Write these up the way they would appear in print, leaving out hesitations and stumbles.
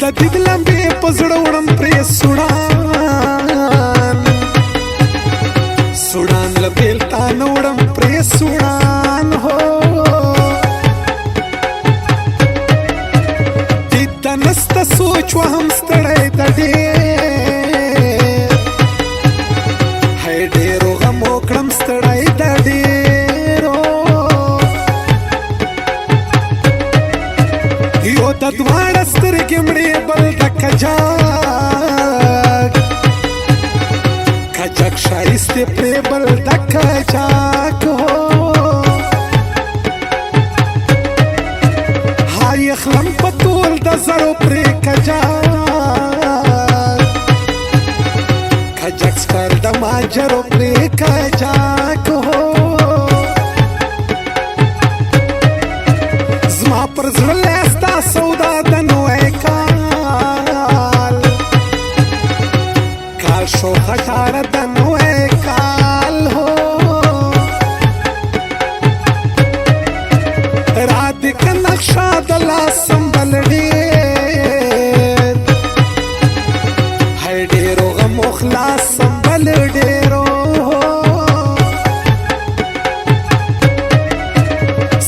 د دید لمبې په زړه وړم پرې سوړان له بیلتان وړم پرې سوړان هو دید ته نسته سوچ وهم ستړی د ډېر هی ډېرو غم وکړم ستړی د ډېرو یو د دواړه سترګې مړې بل د کجاک شایسته پرې بل د کجاک هو های خلم په تول د زړو پرې کجاک سپر د ماجرو پرې کجاک هو زما پر زړه لستا سودا د نوې کال شو خټاره د نوې کال هو رات ک نقشه د لاس سنبل ډېر هی ډېرو غم خلاص سنبل ډېرو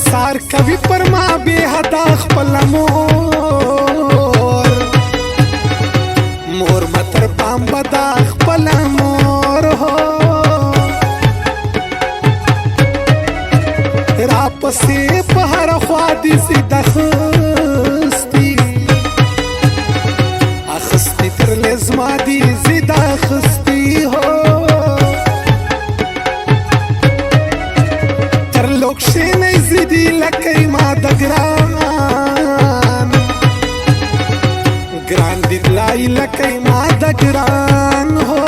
سار کوي پر ما بې حدا خپل مور متر پام بدا خپل مور هو را پسې په هر خوا دي سیده اخستی تر لزما دي زیده اخستی هو تر لوکشې نه زیدي لکه ما د ګران دي لای لکه ما د ګران هو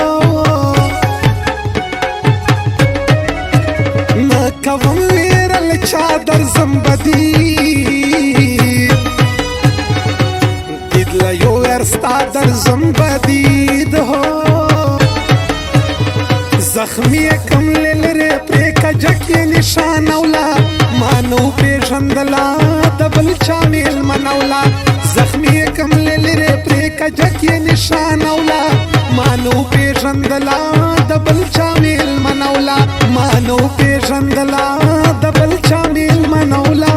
نه کوم ویرل چادر زمبدي دید لا یو ورستا در زمبدید هو زخمی کم للره پرې کجکې نشان اولا مانو پیژندلا د بل چا میل منولا زخمی کم للره پرې کجکې نشان اولا مانو پیژندلا د بل چا میل منولا مانو پیژندلا د بل چا میل منولا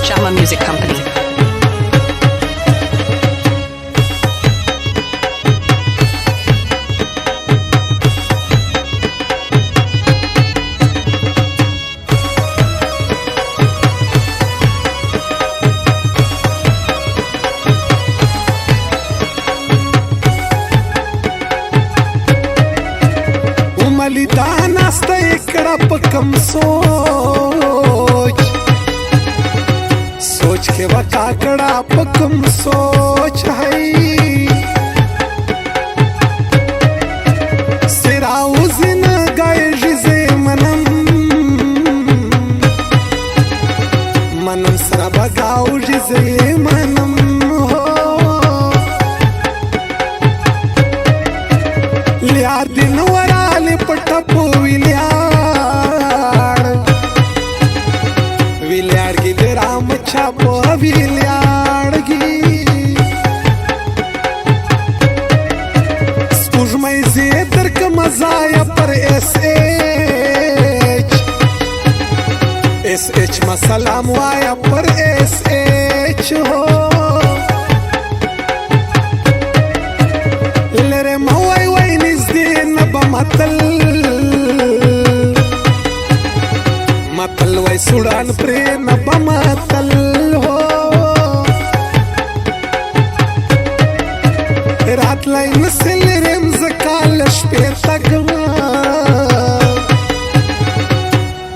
Shama Music Company. عملی دا ناسته کړه په کم سوچ کې وکا کړه په کم سوچ ہے سراو زین گای جزه منم سرا بگاو جزه منم لیار دین ورالی پټپو ویلیار گی درام چاپو ویلیار گی سپوږمۍ زی درک مزایا پر ایس ایچ ما سلام وایا پر ایس ایچ ہو لره موای وای نزدې نبا متل وای سوډان پرې نبا متل هو رات لای نسل رم زکال شپې تګما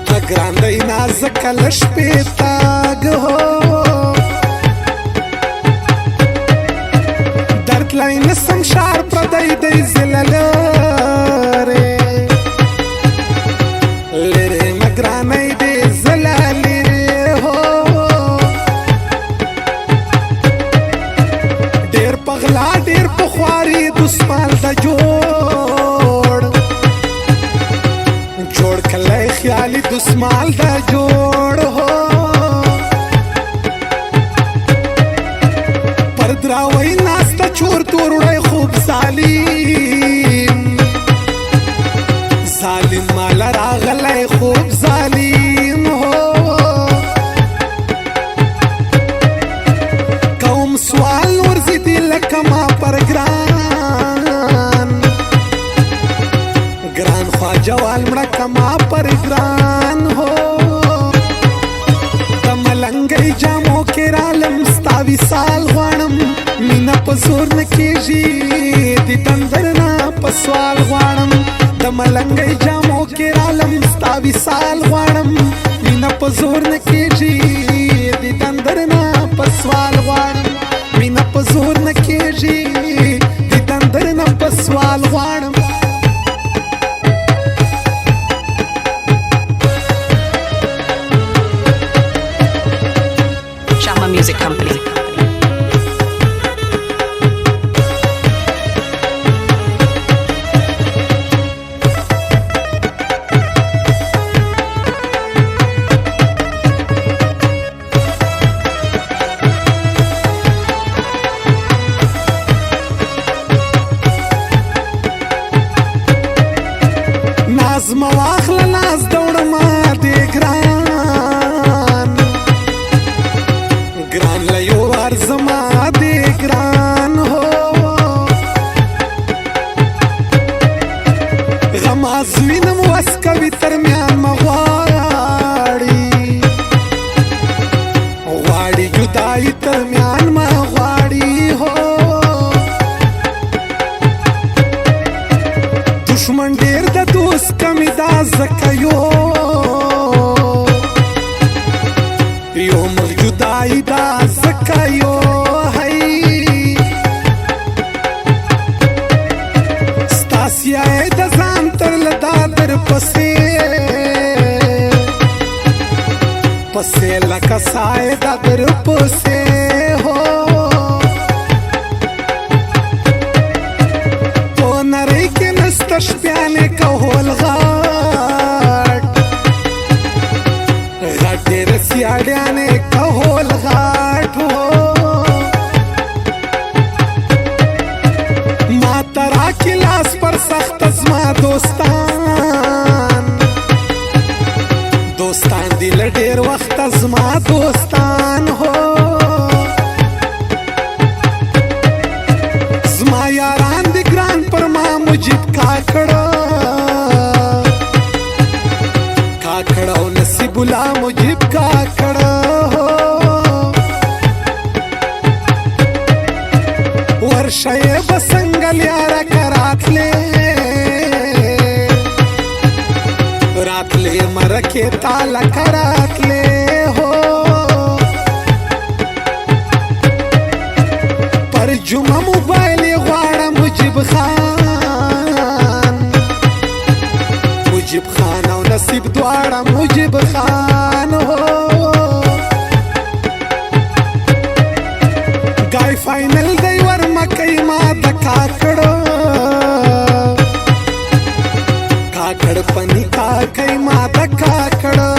تګران دی نازکل شپې تګ هو درد لای نسم شار پردای دی زللره لره مگرانی دی زللره هو ډیر پغلا ډیر پخواری دسمال د جوړ کله خیالي دسمال د جوړ هو پر دراوي ناسته چور تور وړي خوب ظالم مال راغلی خوب ظالم هو کوم سوال ورزي دي لکه ما پر ګران خواجوال مړه کما پر ګران هو د ملنګۍ جامو کې رالم ستا وصال غواړم مینه په زور نه کېږي د تندر نه په سوال غواړم د ملنګۍ جامو کې رالم ستا وصال غواړم مینه په زور نه کېږي د تندر نه په سوال غواړم مینه په زور نه کېږي د تندر نه په سوال غواړم Music Company. ناز مواخل ناز دوړ ما دې ګران لیو وار زما دې ګران هو غماز وینم وسکوي ترمیان مغواړي جدائی ترمیان مغواړي هو دشمن ډیر د دوست کمی دا زکه یو مغ جدائی دا زکه یو ستاسیای د ځان تر لدا در پسې لکه سای دا در پسې هو په نړۍ کې نسته شپیانې کهول غاټ ډېر سیاړیانې کهول غاټ هو ما ترا کې لاس پر سخت زما دوستان دی لډیر وخت زما دوستان هو زما یاران دی ګران پر ما مجید کاکړه او نصیب الله مجید کاکړه ورشه بسنګل یارا کراتلې مرکه تالا کراتلې هو پر جمعه موبایل غواړه مجيب خان او نصیب دواړه مجيب خان هو ګای فاینل دی ور مکې ما د کاکړو پنی کاکای ما د کاکړه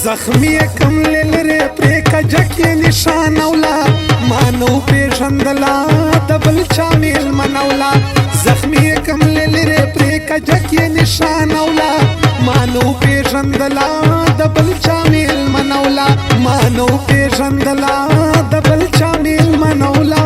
زخمی کم لری پرې کجکې نشان اولا مانو پیژندلا دبل چامیل منولا زخمی کم لری پرې کجکې نشان اولا مانو پیژندلا دبل چامیل منولا مانو پیژندلا دبل چامیل منولا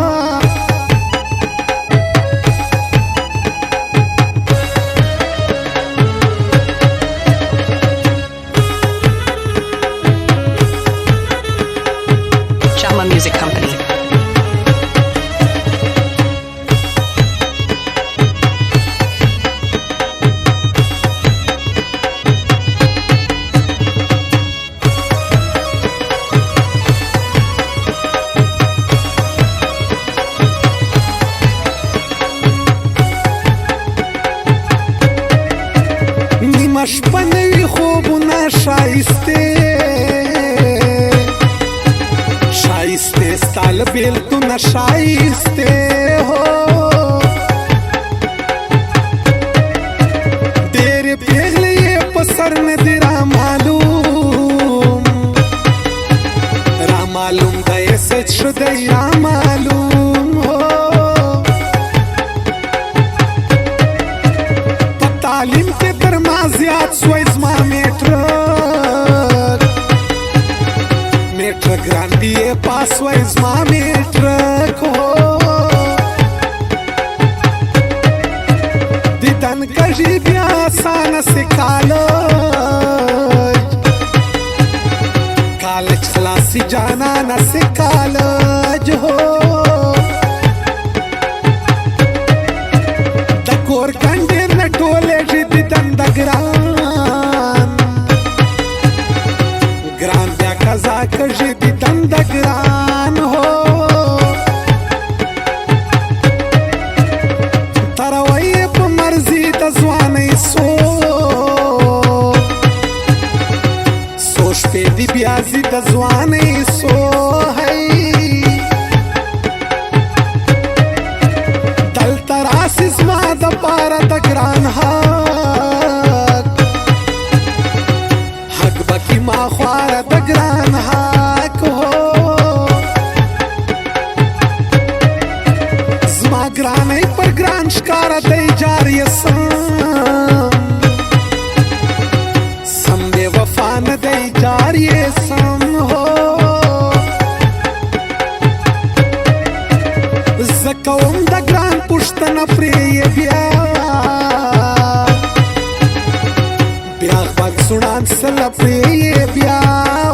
Music Company. نیمه شپه نوي خوبونه شایسته شایسته ستال بیلتونه شایسته دیه پاس و ازما میټرک هو دیدن کژی بیا سانه سی کالج خلاصی جانانه سی کالج هو د کور کنډیر نه ټولېږي دیدن د ګران بیا قضا کژی دیدن د ګران هو تروي په مرزي د ځوانۍ سو شپې دی بیا زی د ځوانۍ سو هی دلته راسې زما د پاره د ګران حق بکی ما خواره د ګران حق هو زما ګرانۍ پر ګران ښکاره دی جاري سم بې وفا نه دی جاري سم هو زه کوم د ګران پوښتنه پرې یې بیا غبرګ سوړان سله پرې یې بیا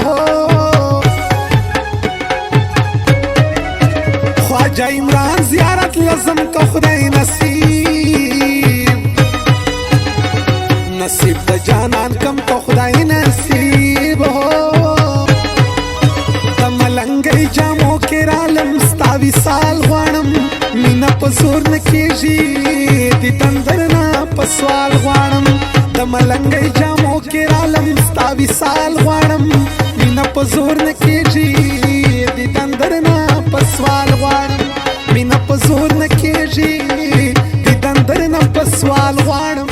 هو خواجه عمران زیارت لازم که خدای نصیب د جانان کم که خدای نصیب هو د ملنګۍ جامو کې رالم ستا وصال غواړم مینه په زور نه کېږي د تندر نه په سوال غواړم د ملنګۍ جامو کې رالم ستا وصال غواړم مینه په زور نه کېږي د تندر نه په سوال غواړم مینه په زور نه کېږي د تندر نه په سوال غواړم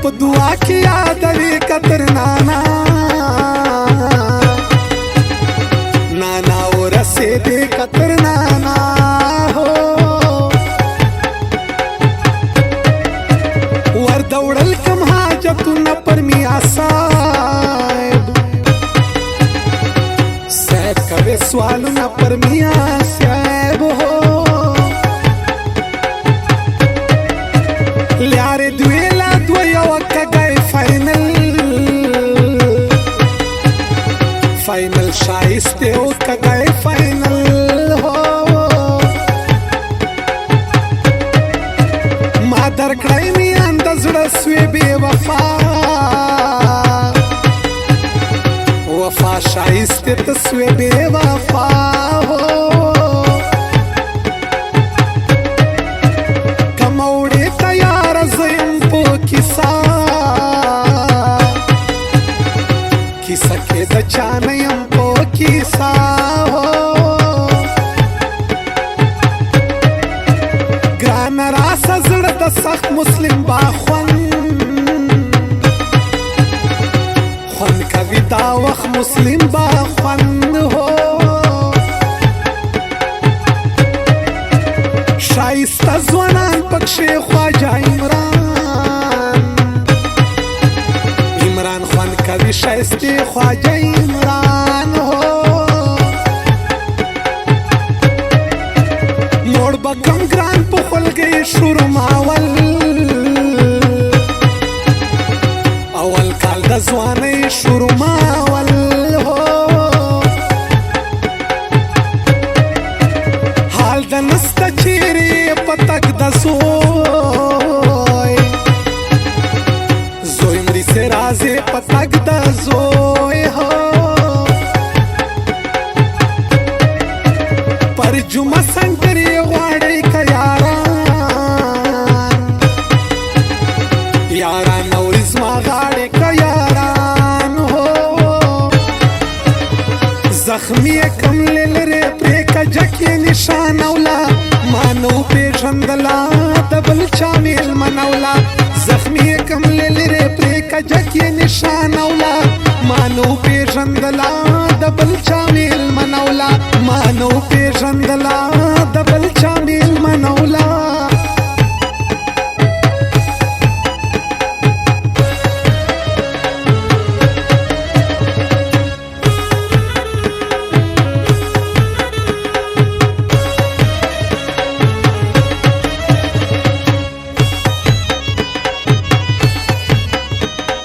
په دعا کې یادوي قدر نانا ورسېدې قدر نانا هو وردوړل کم حاجتونه پر میا صاحب کوي سوالونه پر میا صاحب هو لارې دوی فاینل شایسته او کګای فاینل هو ما درکړی می اندزړه سوی بے وفا وفا شایسته ته سوی بے وفا هو کموړې تیار زم په کیسه کې د چانه یم په کیسه هو ګرانه راسه زړه د سخت مسلم خوند کوي دا وخت مسلم خوند هو ښایسته ځوانان پکښې خواجه عمران خوند کوي ښایستې خواجه عمران هو موړ به کم ګران په خولګۍ شورماول اول کال د ځوانۍ شورماول هو حال د نسته چیرې په تګ د زوی مري سه رازې په تګ د زوی هو پر جمعه سنټر یې غواړئ که یاران نورې زما غاړې که یاران هو زخمی کملې لري پرې کجکې نشانولا مانو پیژندلا د بل چا میلمنولا زخمی کملې لري پرې کجکې نشانولا مانو پیژندلا د بل چا میلمنولا مانو پیژندلا د